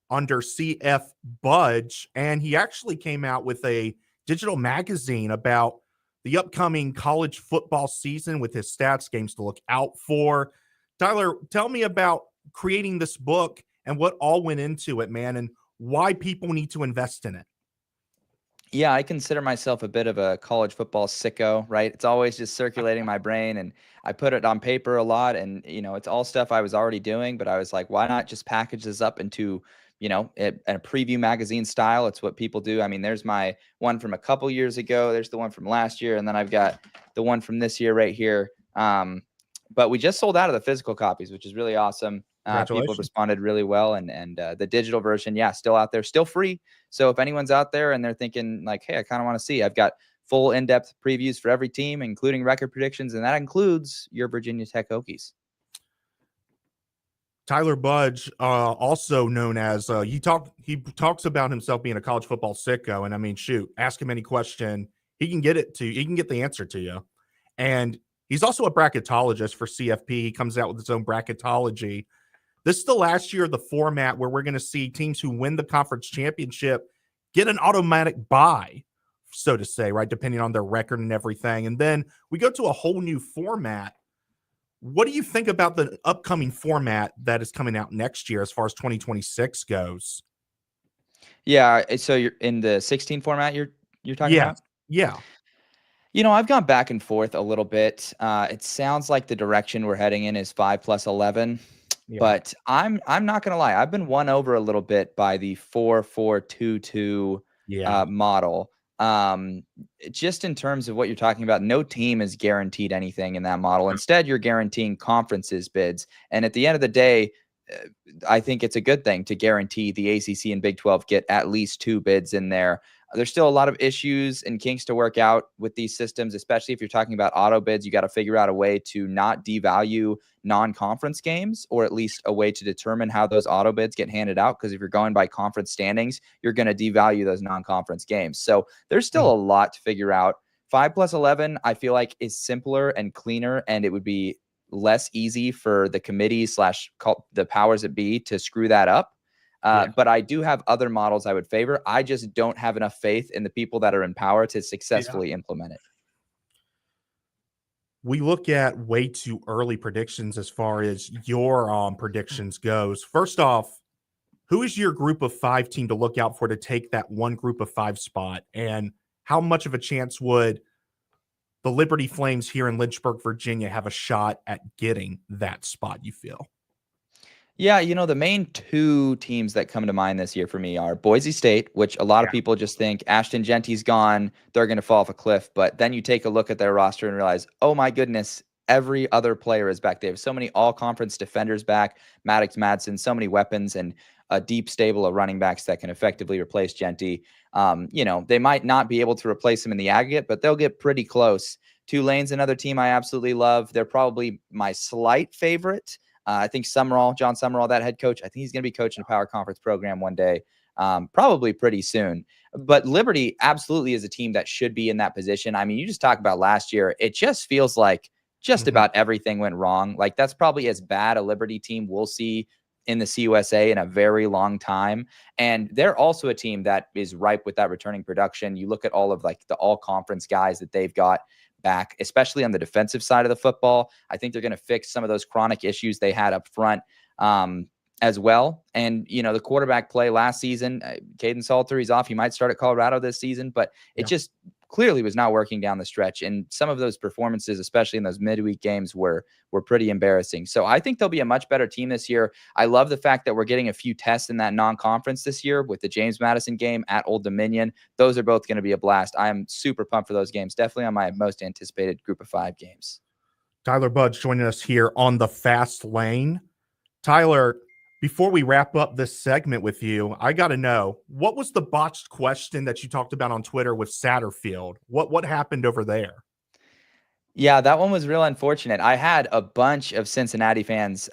under CF Budge. And he actually came out with a digital magazine about the upcoming college football season with his stats, games to look out for. Tyler, tell me about creating this book and what all went into it, man, and why people need to invest in it. Yeah, I consider myself a bit of a college football sicko, right? It's always just circulating my brain, and I put it on paper a lot, and, it's all stuff I was already doing, but I was like, why not just package this up into, a preview magazine style? It's what people do. I mean, there's my one from a couple years ago. There's the one from last year, and then I've got the one from this year right here. But we just sold out of the physical copies, which is really awesome. People responded really well. And the digital version, still out there, still free. So if anyone's out there and they're thinking like, hey, I kind of want to see, I've got full in-depth previews for every team, including record predictions. And that includes your Virginia Tech Hokies. Tyler Budge, also known as he talks about himself being a college football sicko. And I mean, shoot, ask him any question. He can get the answer to you. And he's also a bracketologist for CFP. He comes out with his own bracketology. This is the last year of the format where we're going to see teams who win the conference championship get an automatic bye, so to say, right? Depending on their record and everything. And then we go to a whole new format. What do you think about the upcoming format that is coming out next year as far as 2026 goes? Yeah. So you're in the 16 format you're talking about? Yeah. I've gone back and forth a little bit. It sounds like the direction we're heading in is 5+11. Yeah. But I'm not going to lie. I've been won over a little bit by the 4-4-2-2 model. Just in terms of what you're talking about, no team is guaranteed anything in that model. Instead, you're guaranteeing conferences bids. And at the end of the day, I think it's a good thing to guarantee the ACC and Big 12 get at least 2 bids in there. There's still a lot of issues and kinks to work out with these systems, especially if you're talking about auto bids. You got to figure out a way to not devalue non-conference games, or at least a way to determine how those auto bids get handed out. Because if you're going by conference standings, you're going to devalue those non-conference games. So there's still a lot to figure out. 5+11, I feel like, is simpler and cleaner, and it would be less easy for the committee / the powers that be to screw that up. But I do have other models I would favor. I just don't have enough faith in the people that are in power to successfully implement it. We look at way too early predictions as far as your predictions goes. First off, who is your group of 5 team to look out for to take that one group of 5 spot? And how much of a chance would the Liberty Flames here in Lynchburg, Virginia have a shot at getting that spot, you feel? Yeah, the main 2 teams that come to mind this year for me are Boise State, which a lot of people just think Ashton Genty's gone, they're going to fall off a cliff. But then you take a look at their roster and realize, oh my goodness, every other player is back. They have so many all-conference defenders back, Maddox Madsen, so many weapons, and a deep stable of running backs that can effectively replace Genty. They might not be able to replace him in the aggregate, but they'll get pretty close. Tulane's another team I absolutely love. They're probably my slight favorite. I think John Summerall, that head coach, I think he's going to be coaching a power conference program one day, probably pretty soon. But Liberty absolutely is a team that should be in that position. I mean, you just talk about last year. It just feels like just about everything went wrong. Like that's probably as bad a Liberty team we'll see in the CUSA in a very long time. And they're also a team that is ripe with that returning production. You look at all of like the all conference guys that they've got back, especially on the defensive side of the football. I think they're going to fix some of those chronic issues they had up front as well. And, the quarterback play last season, Caden Salter, he's off. He might start at Colorado this season, but it just clearly was not working down the stretch. And some of those performances, especially in those midweek games, were pretty embarrassing. So I think they'll be a much better team this year. I love the fact that we're getting a few tests in that non-conference this year with the James Madison game at Old Dominion. Those are both going to be a blast. I'm super pumped for those games. Definitely on my most anticipated group of 5 games. Tyler Budge joining us here on the Fast Lane. Tyler, before we wrap up this segment with you, I got to know, what was the botched question that you talked about on Twitter with Satterfield? What happened over there? Yeah, that one was real unfortunate. I had a bunch of Cincinnati fans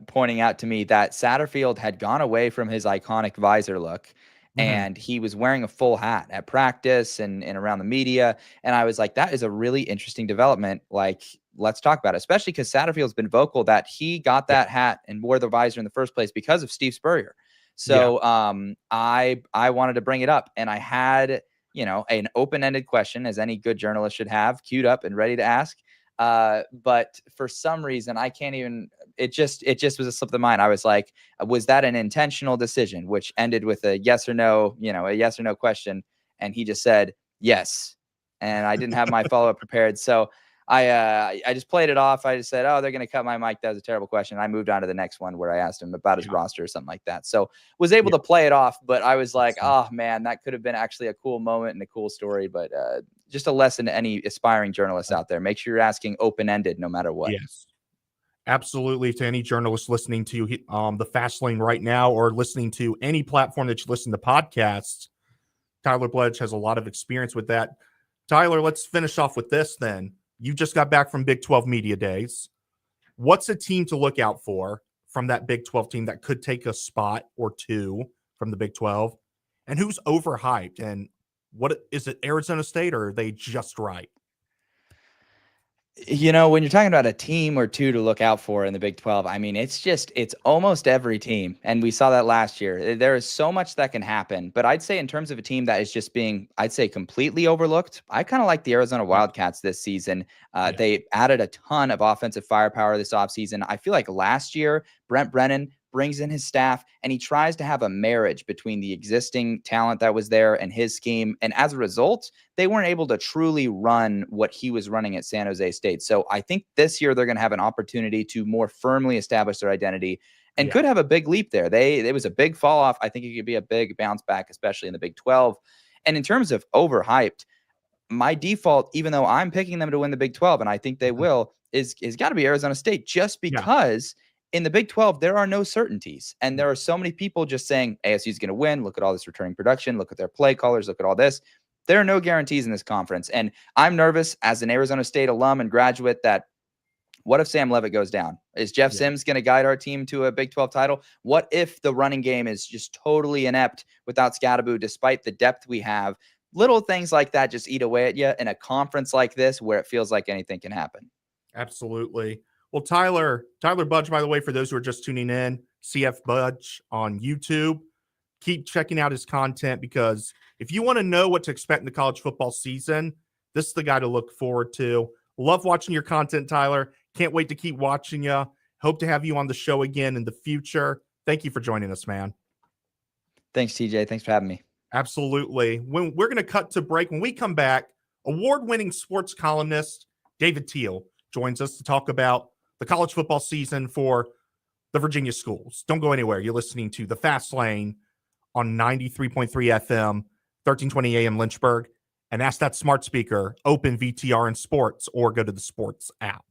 pointing out to me that Satterfield had gone away from his iconic visor look, and he was wearing a full hat at practice and around the media. And I was like, that is a really interesting development. Like, let's talk about it, especially because Satterfield's been vocal that he got that hat and wore the visor in the first place because of Steve Spurrier. So I wanted to bring it up, and I had an open-ended question, as any good journalist should have, queued up and ready to ask. But for some reason, I can't even, it just was a slip of the mind. I was like, was that an intentional decision? Which ended with a yes or no, a yes or no question. And he just said, yes. And I didn't have my follow-up prepared. So I just played it off. I just said, oh, they're going to cut my mic. That was a terrible question. I moved on to the next one where I asked him about his roster or something like that. So was able to play it off, but I was like, oh man, that could have been actually a cool moment and a cool story. But just a lesson to any aspiring journalists out there. Make sure you're asking open-ended no matter what. Yes, absolutely. To any journalist listening to the Fast Lane right now, or listening to any platform that you listen to podcasts, Tyler Budge has a lot of experience with that. Tyler, let's finish off with this then. You just got back from Big 12 Media Days. What's a team to look out for from that Big 12 team that could take a spot or two from the Big 12? And who's overhyped? And what is it, Arizona State, or are they just right? When you're talking about a team or two to look out for in the Big 12, I mean, it's almost every team. And we saw that last year. There is so much that can happen. But I'd say in terms of a team that is just being, completely overlooked, I kind of like the Arizona Wildcats this season. They added a ton of offensive firepower this offseason. I feel like last year, Brent Brennan brings in his staff, and he tries to have a marriage between the existing talent that was there and his scheme. And as a result, they weren't able to truly run what he was running at San Jose State. So I think this year they're going to have an opportunity to more firmly establish their identity and could have a big leap there. It was a big fall off. I think it could be a big bounce back, especially in the Big 12. And in terms of overhyped, my default, even though I'm picking them to win the Big 12, and I think they will, is got to be Arizona State, just because in the Big 12, there are no certainties. And there are so many people just saying ASU is going to win. Look at all this returning production. Look at their play callers. Look at all this. There are no guarantees in this conference. And I'm nervous as an Arizona State alum and graduate that what if Sam Leavitt goes down? Is Jeff Sims going to guide our team to a Big 12 title? What if the running game is just totally inept without Scadaboo, despite the depth we have? Little things like that just eat away at you in a conference like this where it feels like anything can happen. Absolutely. Well, Tyler Budge, by the way, for those who are just tuning in, CF Budge on YouTube. Keep checking out his content, because if you want to know what to expect in the college football season, this is the guy to look forward to. Love watching your content, Tyler. Can't wait to keep watching you. Hope to have you on the show again in the future. Thank you for joining us, man. Thanks, TJ. Thanks for having me. Absolutely. When we're going to cut to break, when we come back, award-winning sports columnist David Teel joins us to talk about the college football season for the Virginia schools. Don't go anywhere. You're listening to The Fast Lane on 93.3 FM, 1320 AM Lynchburg, and ask that smart speaker, open VTR and sports, or go to the sports app.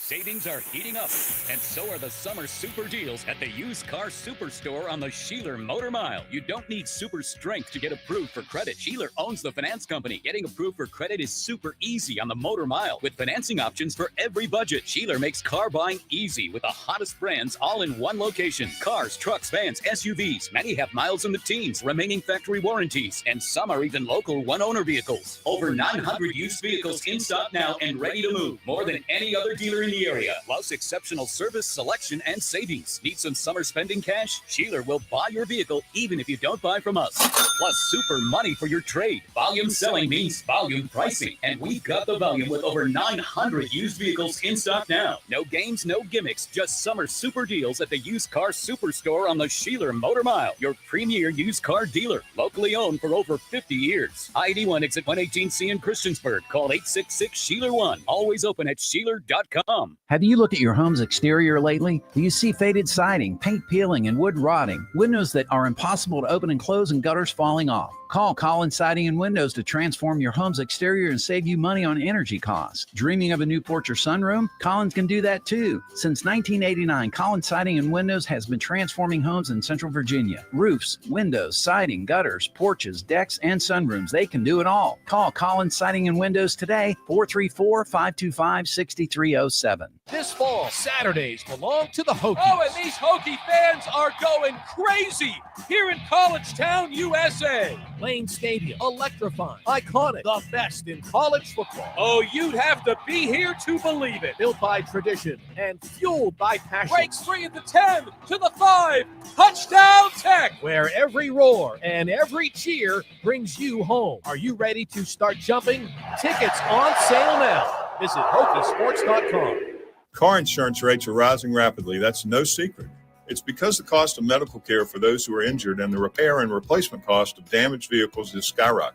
Savings are heating up, and so are the summer super deals at the Used Car Superstore on the Sheeler Motor Mile. You don't need super strength to get approved for credit. Sheeler owns the finance company. Getting approved for credit is super easy on the Motor Mile with financing options for every budget. Sheeler makes car buying easy with the hottest brands all in one location. Cars, trucks, vans, SUVs. Many have miles in the teens, remaining factory warranties, and some are even local one-owner vehicles. Over 900 used vehicles in stock now and ready to move. More than any other dealer in the area, plus exceptional service, selection, and savings. Need some summer spending cash? Sheeler will buy your vehicle even if you don't buy from us. Plus super money for your trade. Volume selling means volume pricing, and we've got the volume with over 900 used vehicles in stock now. No games, no gimmicks, just summer super deals at the Used Car Superstore on the Sheeler Motor Mile, your premier used car dealer. Locally owned for over 50 years. I-81 exit 118C in Christiansburg. Call 866-SHEELER1. Always open at Sheeler.com. Have you looked at your home's exterior lately? Do you see faded siding, paint peeling, and wood rotting? Windows that are impossible to open and close, and gutters falling off? Call Collins Siding and Windows to transform your home's exterior and save you money on energy costs. Dreaming of a new porch or sunroom? Collins can do that too. Since 1989, Collins Siding and Windows has been transforming homes in Central Virginia. Roofs, windows, siding, gutters, porches, decks, and sunrooms. They can do it all. Call Collins Siding and Windows today, 434-525-6307. This fall, Saturdays belong to the Hokies. Oh, and these Hokie fans are going crazy here in College Town, USA. Lane Stadium, electrifying, iconic, the best in college football. Oh, you'd have to be here to believe it. Built by tradition and fueled by passion. Breaks free at the 10 to the 5. Touchdown Tech, where every roar and every cheer brings you home. Are you ready to start jumping? Tickets on sale now. Visit Hokiesports.com. Car insurance rates are rising rapidly. That's no secret. It's because the cost of medical care for those who are injured and the repair and replacement cost of damaged vehicles is skyrocketing.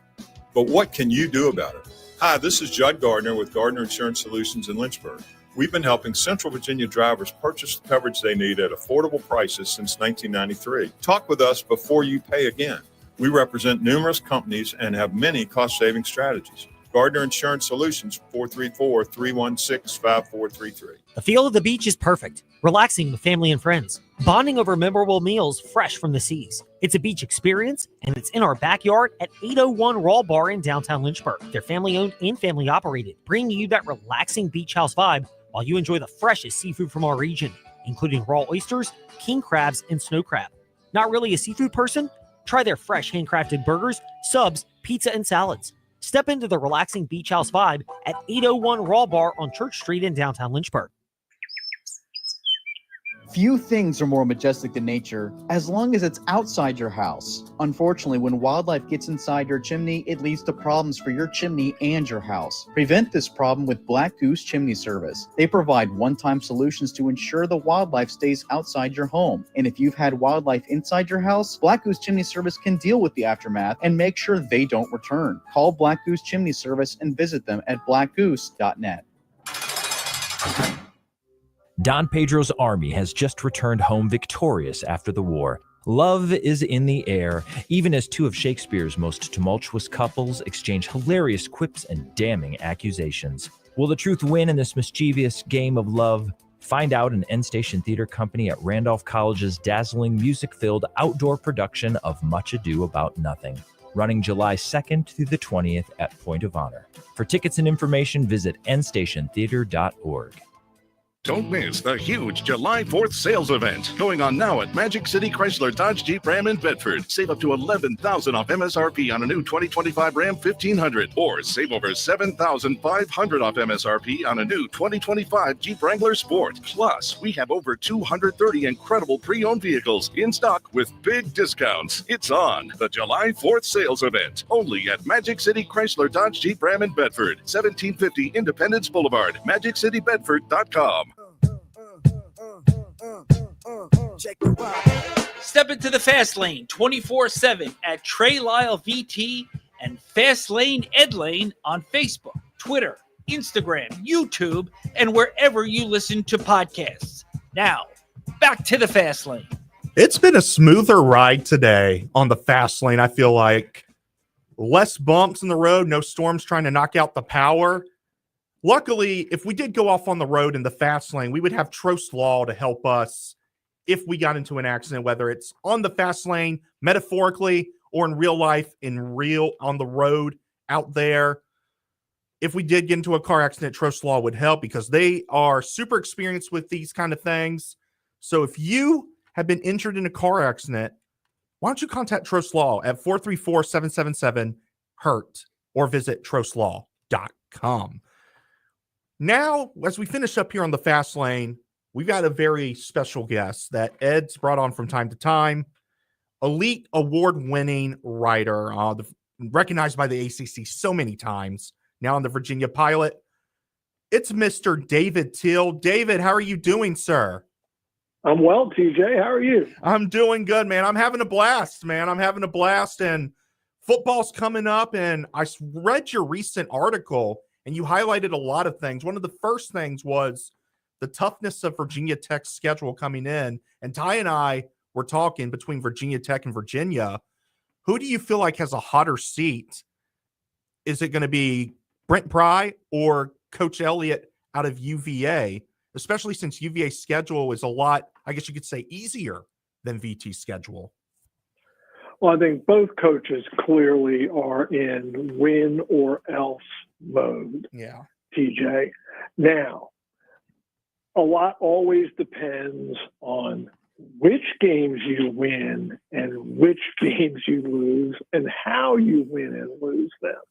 But what can you do about it? Hi, this is Judd Gardner with Gardner Insurance Solutions in Lynchburg. We've been helping Central Virginia drivers purchase the coverage they need at affordable prices since 1993. Talk with us before you pay again. We represent numerous companies and have many cost-saving strategies. Gardner Insurance Solutions, 434-316-5433. The feel of the beach is perfect. Relaxing with family and friends. Bonding over memorable meals fresh from the seas. It's a beach experience, and it's in our backyard at 801 Raw Bar in downtown Lynchburg. They're family-owned and family-operated, bringing you that relaxing beach house vibe while you enjoy the freshest seafood from our region, including raw oysters, king crabs, and snow crab. Not really a seafood person? Try their fresh handcrafted burgers, subs, pizza, and salads. Step into the relaxing beach house vibe at 801 Raw Bar on Church Street in downtown Lynchburg. Few things are more majestic than nature as long as it's outside your house. Unfortunately, when wildlife gets inside your chimney, it leads to problems for your chimney and your house. Prevent this problem with Black Goose Chimney Service. They provide one-time solutions to ensure the wildlife stays outside your home. And if you've had wildlife inside your house, Black Goose Chimney Service can deal with the aftermath and make sure they don't return. Call Black Goose Chimney Service and visit them at blackgoose.net. Don Pedro's army has just returned home victorious after the war. Love is in the air, even as two of Shakespeare's most tumultuous couples exchange hilarious quips and damning accusations. Will the truth win in this mischievous game of love? Find out in End Station Theater Company at Randolph College's dazzling music-filled outdoor production of Much Ado About Nothing, running July 2nd through the 20th at Point of Honor. For tickets and information, visit endstationtheater.org. Don't miss the huge July 4th sales event going on now at Magic City Chrysler Dodge Jeep Ram in Bedford. Save up to $11,000 off MSRP on a new 2025 Ram 1500, or save over $7,500 off MSRP on a new 2025 Jeep Wrangler Sport. Plus, we have over 230 incredible pre-owned vehicles in stock with big discounts. It's on the July 4th sales event only at Magic City Chrysler Dodge Jeep Ram in Bedford, 1750 Independence Boulevard, MagicCityBedford.com. Step into the Fast Lane 24/7 at Trey Lyle VT and Fast Lane Ed Lane on Facebook, Twitter, Instagram, YouTube, and wherever you listen to podcasts. Now, back to the Fast Lane. It's been a smoother ride today on the Fast Lane. I feel like less bumps in the road, no storms trying to knock out the power. Luckily, if we did go off on the road in the fast lane, we would have Trost Law to help us if we got into an accident, whether it's on the fast lane, metaphorically, or in real life, on the road out there. If we did get into a car accident, Trost Law would help because they are super experienced with these kind of things. So if you have been injured in a car accident, why don't you contact Trost Law at 434-777-HURT or visit trostlaw.com. Now, as we finish up here on the fast lane, we've got a very special guest that Ed's brought on from time to time. Elite award-winning writer, recognized by the ACC so many times, now on the Virginia Pilot. It's Mr. David Teel. David, how are you doing, sir? I'm well, TJ. How are you? I'm doing good, man. I'm having a blast, and football's coming up, and I read your recent article, and you highlighted a lot of things. One of the first things was the toughness of Virginia Tech's schedule coming in, and Ty and I were talking between Virginia Tech and Virginia. Who do you feel like has a hotter seat? Is it going to be Brent Pry or Coach Elliott out of UVA, especially since UVA's schedule is a lot, I guess you could say, easier than VT's schedule? Well, I think both coaches clearly are in win or else mode. Yeah. TJ. Now, a lot always depends on which games you win and which games you lose and how you win and lose them.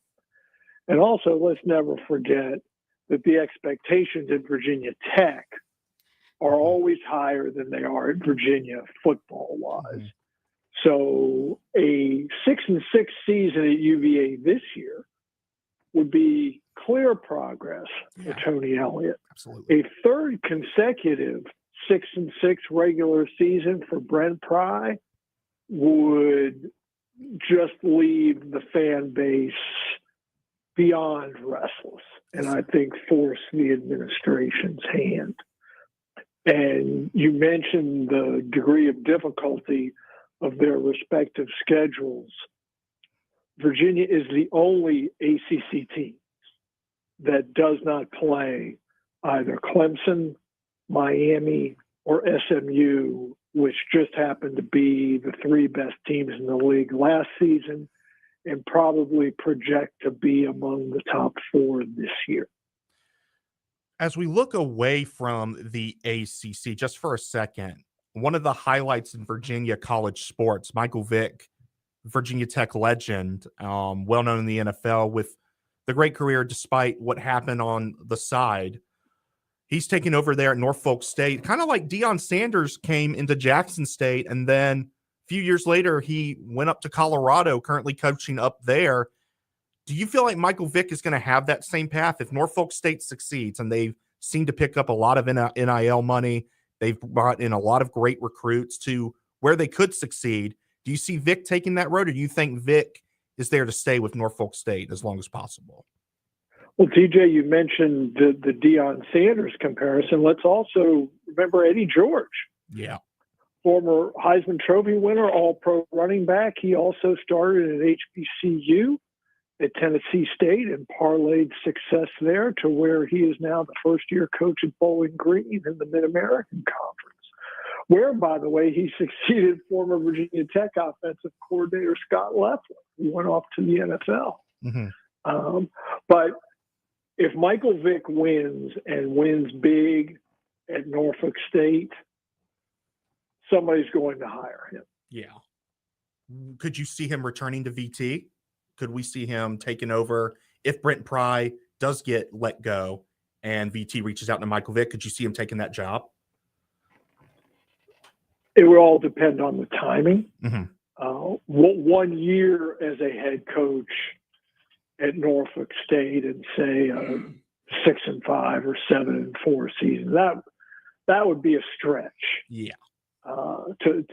And also, let's never forget that the expectations at Virginia Tech are always higher than they are at Virginia football-wise. Mm-hmm. So a 6-6 season at UVA this year would be clear progress for Tony Elliott. Absolutely. A third consecutive 6-6 regular season for Brent Pry would just leave the fan base beyond restless, and I think force the administration's hand. And you mentioned the degree of difficulty of their respective schedules. Virginia is the only ACC team that does not play either Clemson, Miami, or SMU, which just happened to be the three best teams in the league last season and probably project to be among the top four this year. As we look away from the ACC just for a second, one of the highlights in Virginia college sports, Michael Vick, Virginia Tech legend, well known in the NFL with the great career despite what happened on the side. He's taken over there at Norfolk State, kind of like Deion Sanders came into Jackson State, and then a few years later, he went up to Colorado, currently coaching up there. Do you feel like Michael Vick is going to have that same path if Norfolk State succeeds and they seem to pick up a lot of NIL money? They've brought in a lot of great recruits to where they could succeed. Do you see Vick taking that road, or do you think Vick is there to stay with Norfolk State as long as possible? Well, TJ, you mentioned the Deion Sanders comparison. Let's also remember Eddie George. Yeah. Former Heisman Trophy winner, all-pro running back. He also started at HBCU at Tennessee State and parlayed success there to where he is now the first-year coach at Bowling Green in the Mid-American Conference, where, by the way, he succeeded former Virginia Tech offensive coordinator Scott Leffler, who went off to the NFL. Mm-hmm. But if Michael Vick wins and wins big at Norfolk State, somebody's going to hire him. Yeah. Could you see him returning to VT? Could we see him taking over if Brent Pry does get let go and VT reaches out to Michael Vick? Could you see him taking that job? It would all depend on the timing. Mm-hmm. 1 year as a head coach at Norfolk State and say 6-5 or 7-4 season, that would be a stretch. Yeah. To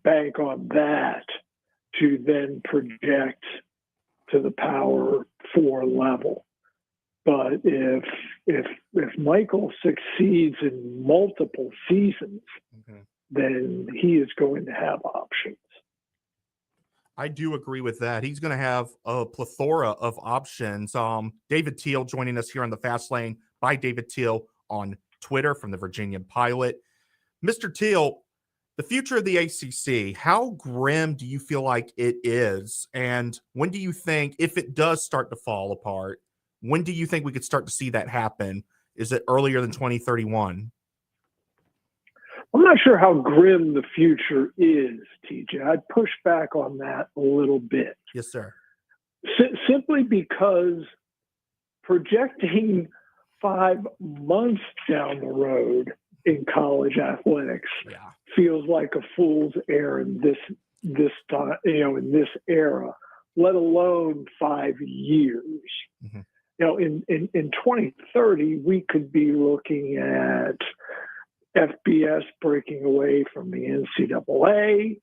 bank on that to then project to the Power 4 level. But if Michael succeeds in multiple seasons, then he is going to have options. I do agree with that. He's going to have a plethora of options. David Teal joining us here on the Fast Lane by David Teal on Twitter from the Virginia Pilot. Mr. Teal, the future of the ACC, how grim do you feel like it is? And when do you think, if it does start to fall apart, when do you think we could start to see that happen? Is it earlier than 2031? I'm not sure how grim the future is, TJ. I'd push back on that a little bit. Yes, sir. Simply because projecting 5 months down the road in college athletics feels like a fool's errand this time, in this era, let alone 5 years. Mm-hmm. In 2030, we could be looking at FBS breaking away from the NCAA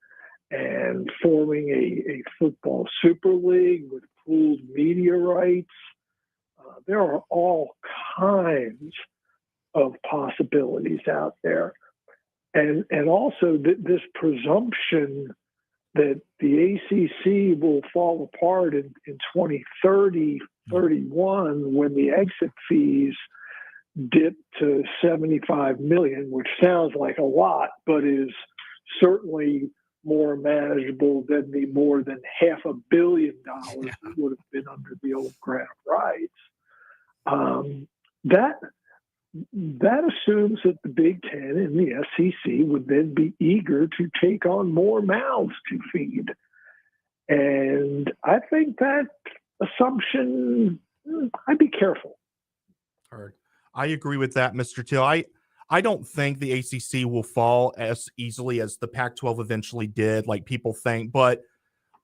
and forming a football super league with pooled media rights. There are all kinds of possibilities out there. And also this presumption that the ACC will fall apart in 2030, 31, when the exit fees dip to $75 million, which sounds like a lot, but is certainly more manageable than the more than $500 million that would have been under the old grant of rights. That assumes that the Big Ten and the SEC would then be eager to take on more mouths to feed. And I think that assumption, I'd be careful. Heard. I agree with that, Mr. Till. I don't think the ACC will fall as easily as the Pac-12 eventually did, like people think. But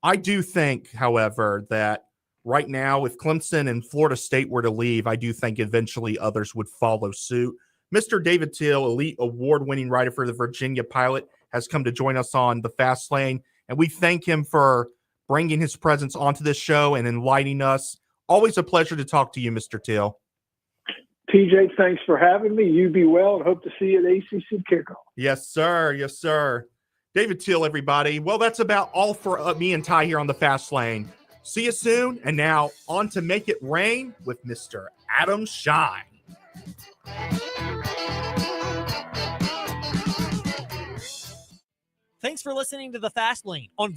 I do think, however, that right now, if Clemson and Florida State were to leave, I do think eventually others would follow suit. Mr. David Till, elite award-winning writer for the Virginia Pilot, has come to join us on the Fast Lane, and we thank him for bringing his presence onto this show and enlightening us. Always a pleasure to talk to you, Mr. Till. TJ, thanks for having me. You be well and hope to see you at ACC kickoff. Yes, sir. Yes, sir. David Till, everybody. Well, that's about all for me and Ty here on the Fast Lane. See you soon. And now on to Make It Rain with Mr. Adam Shine. Thanks for listening to the Fast Lane on